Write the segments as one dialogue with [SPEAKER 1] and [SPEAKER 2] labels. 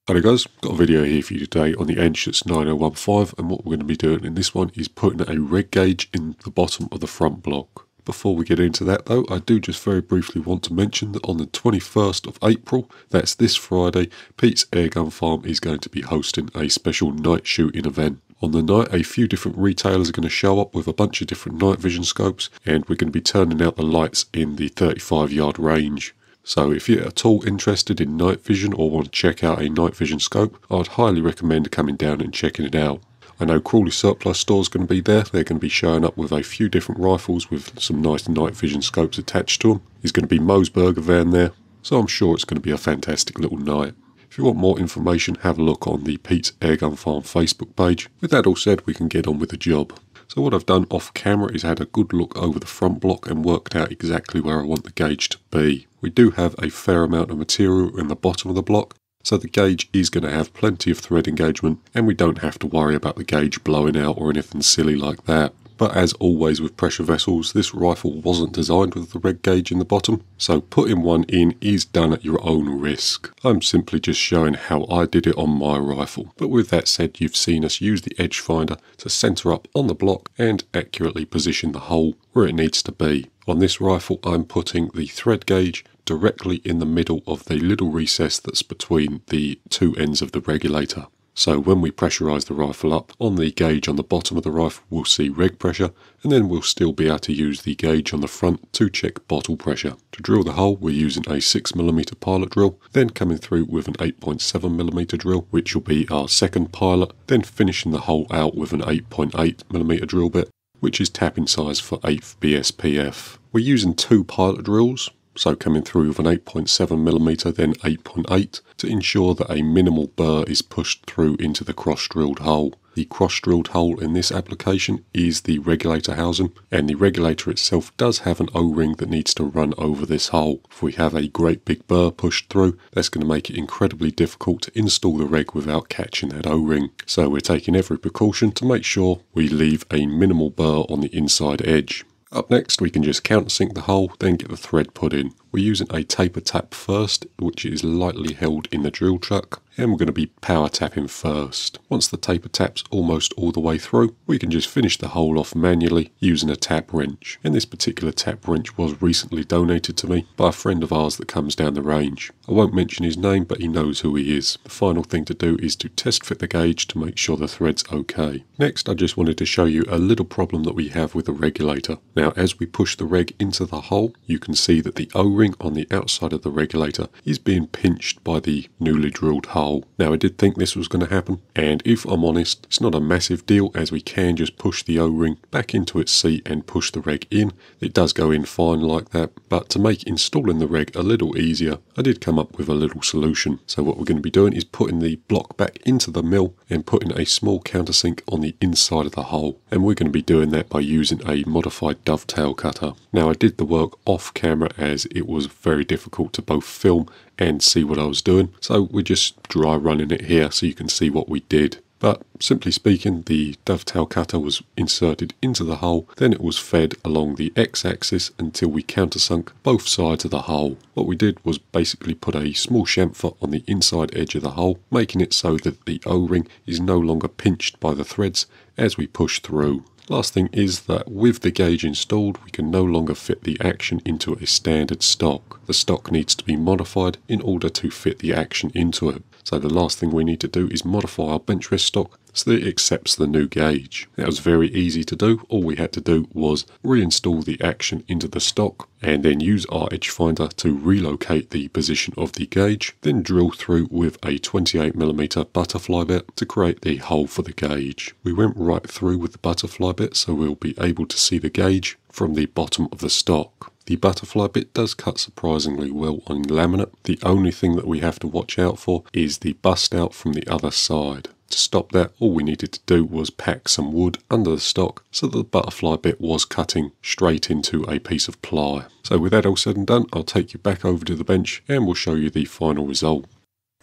[SPEAKER 1] Hello guys, got a video here for you today on the Anschutz 9015, and what we're going to be doing in this one is putting a reg gauge in the bottom of the front block. Before we get into that though, I do just very briefly want to mention that on the 21st of April, that's this Friday, Pete's Airgun Farm is going to be hosting a special night shooting event. On the night, a few different retailers are going to show up with a bunch of different night vision scopes, and we're going to be turning out the lights in the 35-yard range. So if you're at all interested in night vision or want to check out a night vision scope, I'd highly recommend coming down and checking it out. I know Crawley Surplus Store is going to be there. They're going to be showing up with a few different rifles with some nice night vision scopes attached to them. There's going to be Mo's Burger van there, so I'm sure it's going to be a fantastic little night. If you want more information, have a look on the Pete's Airgun Farm Facebook page. With that all said, we can get on with the job. So what I've done off camera is had a good look over the front block and worked out exactly where I want the gauge to be. We do have a fair amount of material in the bottom of the block, so the gauge is going to have plenty of thread engagement, and we don't have to worry about the gauge blowing out or anything silly like that. But as always with pressure vessels, this rifle wasn't designed with the reg gauge in the bottom, so putting one in is done at your own risk. I'm simply just showing how I did it on my rifle. But with that said, you've seen us use the edge finder to centre up on the block and accurately position the hole where it needs to be. On this rifle, I'm putting the thread gauge directly in the middle of the little recess that's between the two ends of the regulator. So when we pressurise the rifle up, on the gauge on the bottom of the rifle we'll see reg pressure, and then we'll still be able to use the gauge on the front to check bottle pressure. To drill the hole we're using a 6mm pilot drill, then coming through with an 8.7mm drill, which will be our second pilot, then finishing the hole out with an 8.8mm drill bit, which is tapping size for 8th BSPF. We're using two pilot drills, so coming through with an 8.7mm then 8.8 to ensure that a minimal burr is pushed through into the cross-drilled hole. The cross-drilled hole in this application is the regulator housing, and the regulator itself does have an O-ring that needs to run over this hole. If we have a great big burr pushed through, that's going to make it incredibly difficult to install the reg without catching that O-ring. So we're taking every precaution to make sure we leave a minimal burr on the inside edge. Up next, we can just countersink the hole, then get the thread put in. We're using a taper tap first, which is lightly held in the drill chuck, and we're going to be power tapping first. Once the taper tap's almost all the way through, we can just finish the hole off manually using a tap wrench. And this particular tap wrench was recently donated to me by a friend of ours that comes down the range. I won't mention his name, but he knows who he is. The final thing to do is to test fit the gauge to make sure the thread's okay. Next, I just wanted to show you a little problem that we have with the regulator. Now, as we push the reg into the hole, you can see that the O-ring on the outside of the regulator is being pinched by the newly drilled hole. Now, I did think this was going to happen, and if I'm honest, it's not a massive deal, as we can just push the O-ring back into its seat and push the reg in. It does go in fine like that, but to make installing the reg a little easier, I did come up with a little solution. So what we're going to be doing is putting the block back into the mill and putting a small countersink on the inside of the hole, and we're going to be doing that by using a modified dovetail cutter. Now, I did the work off camera as it was very difficult to both film and see what I was doing, so we're just dry running it here so you can see what we did. But simply speaking, the dovetail cutter was inserted into the hole, then it was fed along the x-axis until we countersunk both sides of the hole. What we did was basically put a small chamfer on the inside edge of the hole, making it so that the O-ring is no longer pinched by the threads as we push through. Last thing is that with the gauge installed, we can no longer fit the action into a standard stock. The stock needs to be modified in order to fit the action into it. So the last thing we need to do is modify our bench rest stock so that it accepts the new gauge. That was very easy to do. All we had to do was reinstall the action into the stock and then use our edge finder to relocate the position of the gauge, then drill through with a 28mm butterfly bit to create the hole for the gauge. We went right through with the butterfly bit, so we'll be able to see the gauge from the bottom of the stock. The butterfly bit does cut surprisingly well on laminate. The only thing that we have to watch out for is the bust out from the other side. To stop that, all we needed to do was pack some wood under the stock so that the butterfly bit was cutting straight into a piece of ply. So with that all said and done, I'll take you back over to the bench and we'll show you the final result.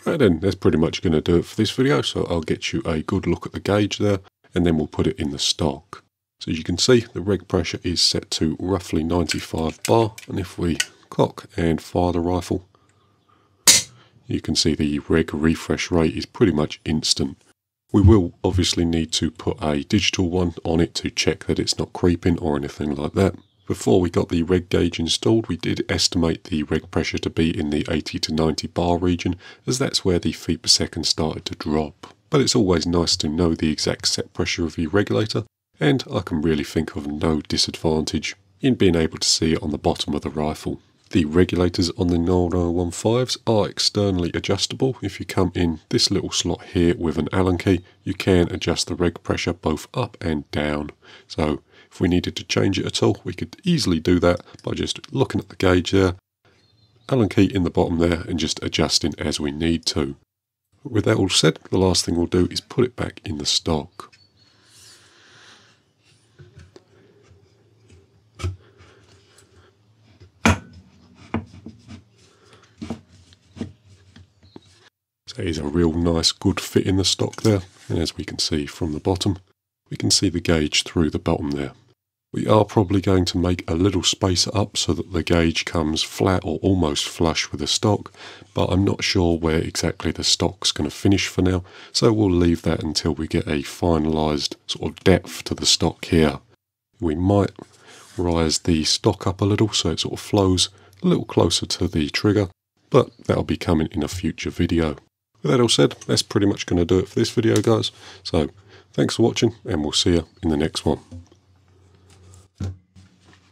[SPEAKER 1] Right then, that's pretty much going to do it for this video, so I'll get you a good look at the gauge there and then we'll put it in the stock. So as you can see, the reg pressure is set to roughly 95 bar, and if we cock and fire the rifle, you can see the reg refresh rate is pretty much instant. We will obviously need to put a digital one on it to check that it's not creeping or anything like that. Before we got the reg gauge installed, we did estimate the reg pressure to be in the 80 to 90 bar region, as that's where the feet per second started to drop. But it's always nice to know the exact set pressure of your regulator, and I can really think of no disadvantage in being able to see it on the bottom of the rifle. The regulators on the 9015s are externally adjustable. If you come in this little slot here with an Allen key, you can adjust the reg pressure both up and down. So if we needed to change it at all, we could easily do that by just looking at the gauge there, Allen key in the bottom there, and just adjusting as we need to. But with that all said, the last thing we'll do is put it back in the stock. So it is a real nice good fit in the stock there, and as we can see from the bottom, we can see the gauge through the bottom there. We are probably going to make a little spacer up so that the gauge comes flat or almost flush with the stock, but I'm not sure where exactly the stock's going to finish for now, so we'll leave that until we get a finalised sort of depth to the stock here. We might rise the stock up a little so it sort of flows a little closer to the trigger, but that'll be coming in a future video. With that all said, that's pretty much going to do it for this video, guys. So thanks for watching, and we'll see you in the next one.